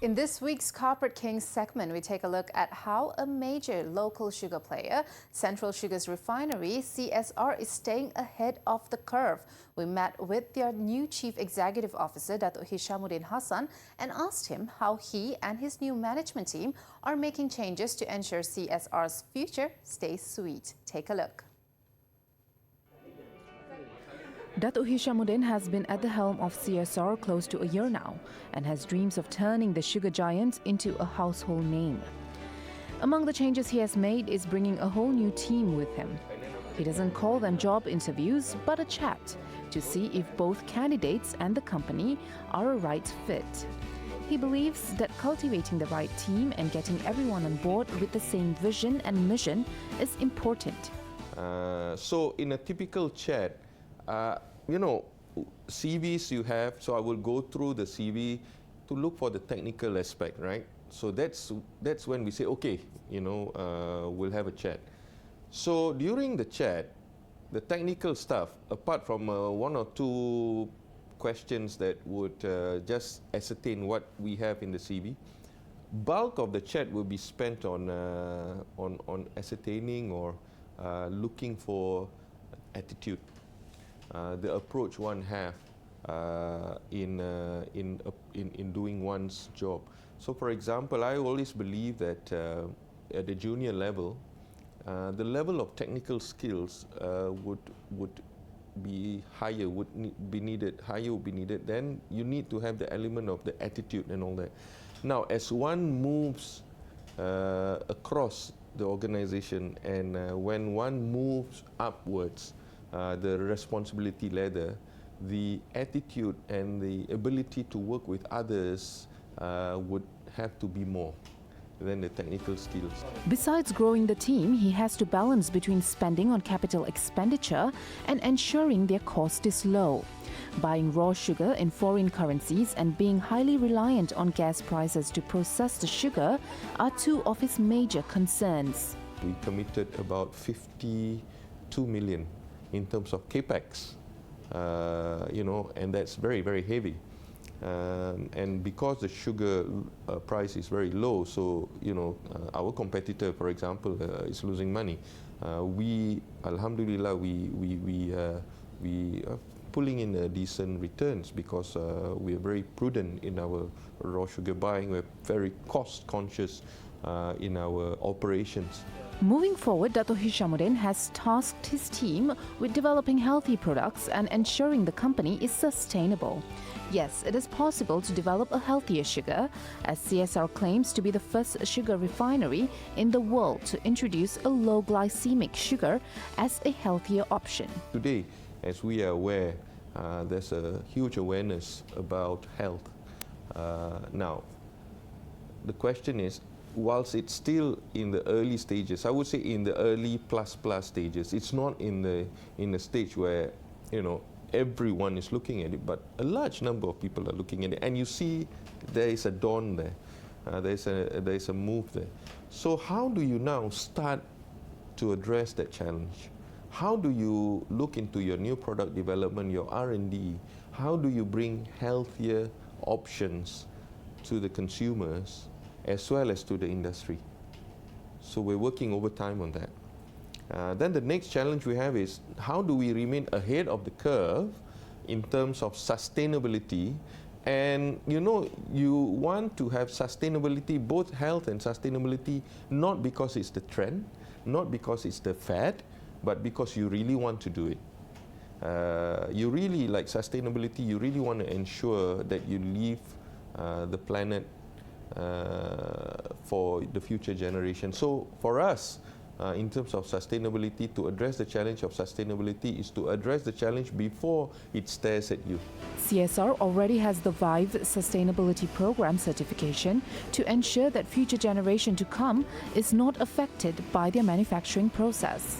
In this week's Corporate Kings segment, we take a look at how a major local sugar player, Central Sugar's Refinery, CSR, is staying ahead of the curve. We met with their new Chief Executive Officer, Datuk Hishammudin Hasan, and asked him how he and his new management team are making changes to ensure CSR's future stays sweet. Take a look. Datuk Hishammudin has been at the helm of CSR close to a year now and has dreams of turning the sugar giant into a household name. Among the changes he has made is bringing a whole new team with him. He doesn't call them job interviews, but a chat to see if both candidates and the company are a right fit. He believes that cultivating the right team and getting everyone on board with the same vision and mission is important. So in a typical chat, CVs you have, so I will go through the CV to look for the technical aspect, right? So that's when we say, okay, we'll have a chat. So during the chat, the technical stuff, apart from one or two questions that would just ascertain what we have in the CV, bulk of the chat will be spent on ascertaining or looking for attitude. The approach one have in doing one's job. So, for example, I always believe that at the junior level, the level of technical skills would be higher, would be needed. Then you need to have the element of the attitude and all that. Now, as one moves across the organization, and when one moves upwards, the responsibility ladder, the attitude and the ability to work with others would have to be more than the technical skills. Besides growing the team, he has to balance between spending on capital expenditure and ensuring their cost is low. Buying raw sugar in foreign currencies and being highly reliant on gas prices to process the sugar are two of his major concerns. We committed about 52 million in terms of capex, and that's very, very heavy. And because the sugar price is very low, so our competitor, for example, is losing money. We, alhamdulillah, we are pulling in decent returns because we are very prudent in our raw sugar buying. We're very cost conscious in our operations. Moving forward, Datuk Hishammudin has tasked his team with developing healthy products and ensuring the company is sustainable. Yes, it is possible to develop a healthier sugar, as CSR claims to be the first sugar refinery in the world to introduce a low glycemic sugar as a healthier option. Today, as we are aware, there's a huge awareness about health. Now, the question is, whilst it's still in the early stages, I would say in the early plus stages, it's not in the stage where everyone is looking at it, but a large number of people are looking at it, and you see there is a dawn there, there is a move there. So how do you now start to address that challenge? How do you look into your new product development, your R&D? How do you bring healthier options to the consumers as well as to the industry? So we're working overtime on that. Then the next challenge we have is, how do we remain ahead of the curve in terms of sustainability? And you want to have sustainability, both health and sustainability, not because it's the trend, not because it's the fad, but because you really want to do it. You really like sustainability, you really want to ensure that you leave the planet for the future generation. So for us, in terms of sustainability, to address the challenge of sustainability is to address the challenge before it stares at you. CSR already has the VIVE Sustainability Program certification to ensure that future generation to come is not affected by their manufacturing process.